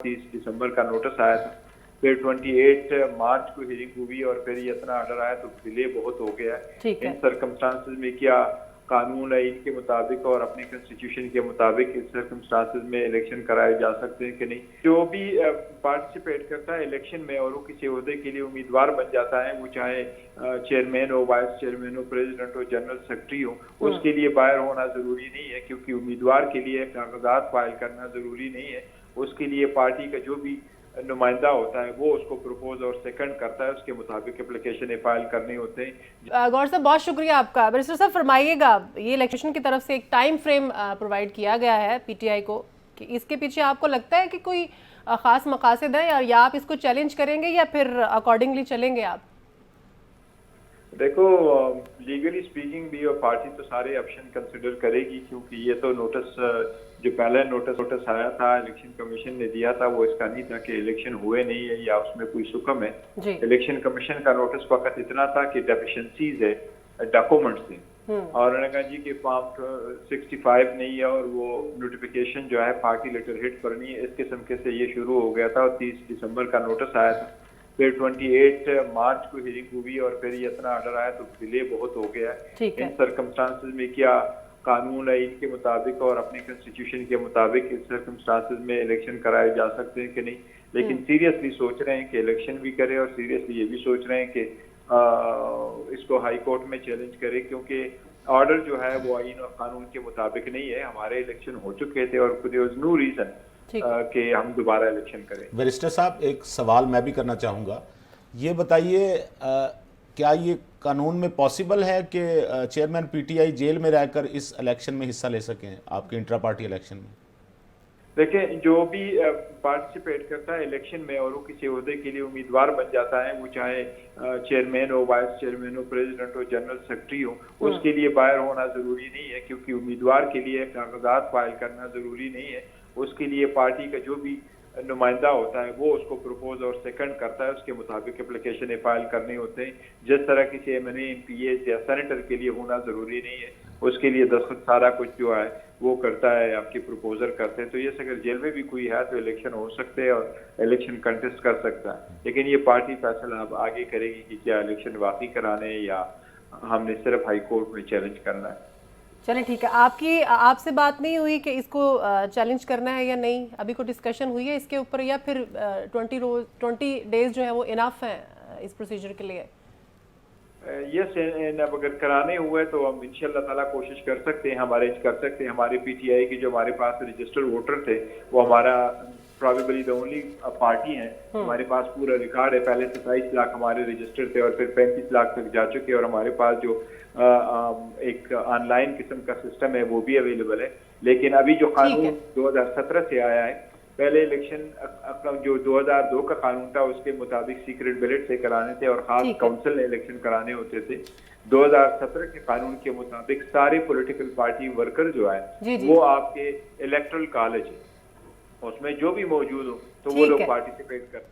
30 दिसंबर का नोटिस आया था, फिर 28 मार्च को हियरिंग हुई और फिर ये इतना ऑर्डर आया तो डिले बहुत हो गया है। इन सर्कमस्टांसेस में क्या कानून है इनके मुताबिक और अपने कॉन्स्टिट्यूशन के मुताबिक इस सर्कमस्टांसेस में इलेक्शन कराए जा सकते हैं कि नहीं। जो भी पार्टिसिपेट करता है इलेक्शन में और वो किसी ओहदे के लिए उम्मीदवार बन जाता है, वो चाहे चेयरमैन हो, वाइस चेयरमैन हो, प्रेसिडेंट हो, जनरल सेक्रेटरी हो, उसके लिए बाहर होना जरूरी नहीं है, क्योंकि उम्मीदवार के लिए कागजात फाइल करना जरूरी नहीं है। उसके लिए पार्टी का जो भी नुमाइंदा होता है वो उसको प्रपोज और सेकंड करता है, उसके मुताबिक एप्लीकेशन फाइल करने होते हैं। गौर साहब बहुत शुक्रिया आपका। बैरिस्टर साहब फरमाइएगा, ये इलेक्शन की तरफ से एक टाइम फ्रेम प्रोवाइड किया गया है पीटीआई को, कि इसके पीछे आपको लगता है कि कोई खास मकासद है या आप इसको चैलेंज करेंगे या फिर अकॉर्डिंगली चलेंगे आप? देखो, लीगली स्पीकिंग भी और पार्टी तो सारे ऑप्शन कंसिडर करेगी, क्योंकि ये तो नोटिस जो पहले नोटिस आया था इलेक्शन कमीशन ने दिया था, वो इसका नहीं था कि इलेक्शन हुए नहीं है या उसमें कोई सुकम है। इलेक्शन कमीशन का नोटिस फकत इतना था कि डेफिशिएंसीज है डॉक्यूमेंट्स थे, और उन्होंने कहा जी कि फॉर्म 65 नहीं है और वो नोटिफिकेशन जो है पार्टी लेटर हिट करनी है, इस किस्म के से ये शुरू हो गया था और 30 दिसंबर का नोटिस आया था। फिर 28 मार्च को हियरिंग हुई और फिर ये इतना ऑर्डर आया तो डिले बहुत हो गया है। इन सर्कमस्टांसेस में क्या कानून है इनके मुताबिक और अपने कॉन्स्टिट्यूशन के मुताबिक इस सर्कमस्टांसेस में इलेक्शन कराए जा सकते हैं कि नहीं। लेकिन सीरियसली सोच रहे हैं कि इलेक्शन भी करें और सीरियसली ये भी सोच रहे हैं कि इसको हाई कोर्ट में चैलेंज करें, क्योंकि ऑर्डर जो है वो आईन और कानून के मुताबिक नहीं है। हमारे इलेक्शन हो चुके थे और देयर वाज नो रीजन कि हम दोबारा इलेक्शन करें। बैरिस्टर साहब, एक सवाल मैं भी करना चाहूँगा, ये बताइए क्या ये कानून में पॉसिबल है कि चेयरमैन पीटीआई जेल में रहकर इस इलेक्शन में हिस्सा ले सकें, आपके इंट्रा पार्टी इलेक्शन में? देखिए, जो भी पार्टिसिपेट करता है इलेक्शन में और वो किसी ओहदे के लिए उम्मीदवार बन जाता है, वो चाहे चेयरमैन हो, वाइस चेयरमैन हो, प्रेसिडेंट हो, जनरल सेक्रेटरी हो, उसके लिए बाहर होना जरूरी नहीं है, क्योंकि उम्मीदवार के लिए कागजात फाइल करना जरूरी नहीं है। उसके लिए पार्टी का जो भी नुमाइंदा होता है वो उसको प्रपोज और सेकंड करता है, उसके मुताबिक एप्लीकेशन फाइल करने होते हैं। जिस तरह किसी एमएनए, एमपीए या सेनेटर के लिए होना जरूरी नहीं है, उसके लिए दस्तखत सारा कुछ जो है वो करता है, आपकी प्रपोजर करते हैं। तो ये अगर जेल में भी कोई है तो इलेक्शन हो सकते हैं और इलेक्शन कंटेस्ट कर सकता है, लेकिन ये पार्टी फैसला अब आगे करेगी कि क्या इलेक्शन वाकई कराने या हमने सिर्फ हाई कोर्ट में चैलेंज करना है। चलिए ठीक है, आपसे बात नहीं हुई कि इसको चैलेंज करना है या नहीं? अभी कोई डिस्कशन हुई है इसके ऊपर, या फिर 20 डेज जो है वो इनफ है इस प्रोसीजर के लिए? यस, अगर कराने हुए तो हम इंशाल्लाह ताला कोशिश कर सकते हैं, हम अरेंज कर सकते हैं। हमारे पीटीआई के जो हमारे पास रजिस्टर्ड वोटर थे वो हमारा प्रोबेबली द ओनली पार्टी है, हमारे पास पूरा रिकॉर्ड है। पहले 27 लाख हमारे रजिस्टर्ड थे और फिर 35 लाख तक जा चुके हैं, और हमारे पास जो एक ऑनलाइन किस्म का सिस्टम है वो भी अवेलेबल है। लेकिन अभी जो कानून 2017 से आया है, पहले इलेक्शन जो 2002 का कानून था उसके मुताबिक सीक्रेट बैलेट से कराने थे और खास काउंसिल ने इलेक्शन कराने होते थे। 2017 के कानून के मुताबिक सारे पॉलिटिकल पार्टी वर्कर जो है वो आपके इलेक्टोरल कॉलेज है, उसमें जो भी मौजूद हो तो वो लोग पार्टिसिपेट करते हैं।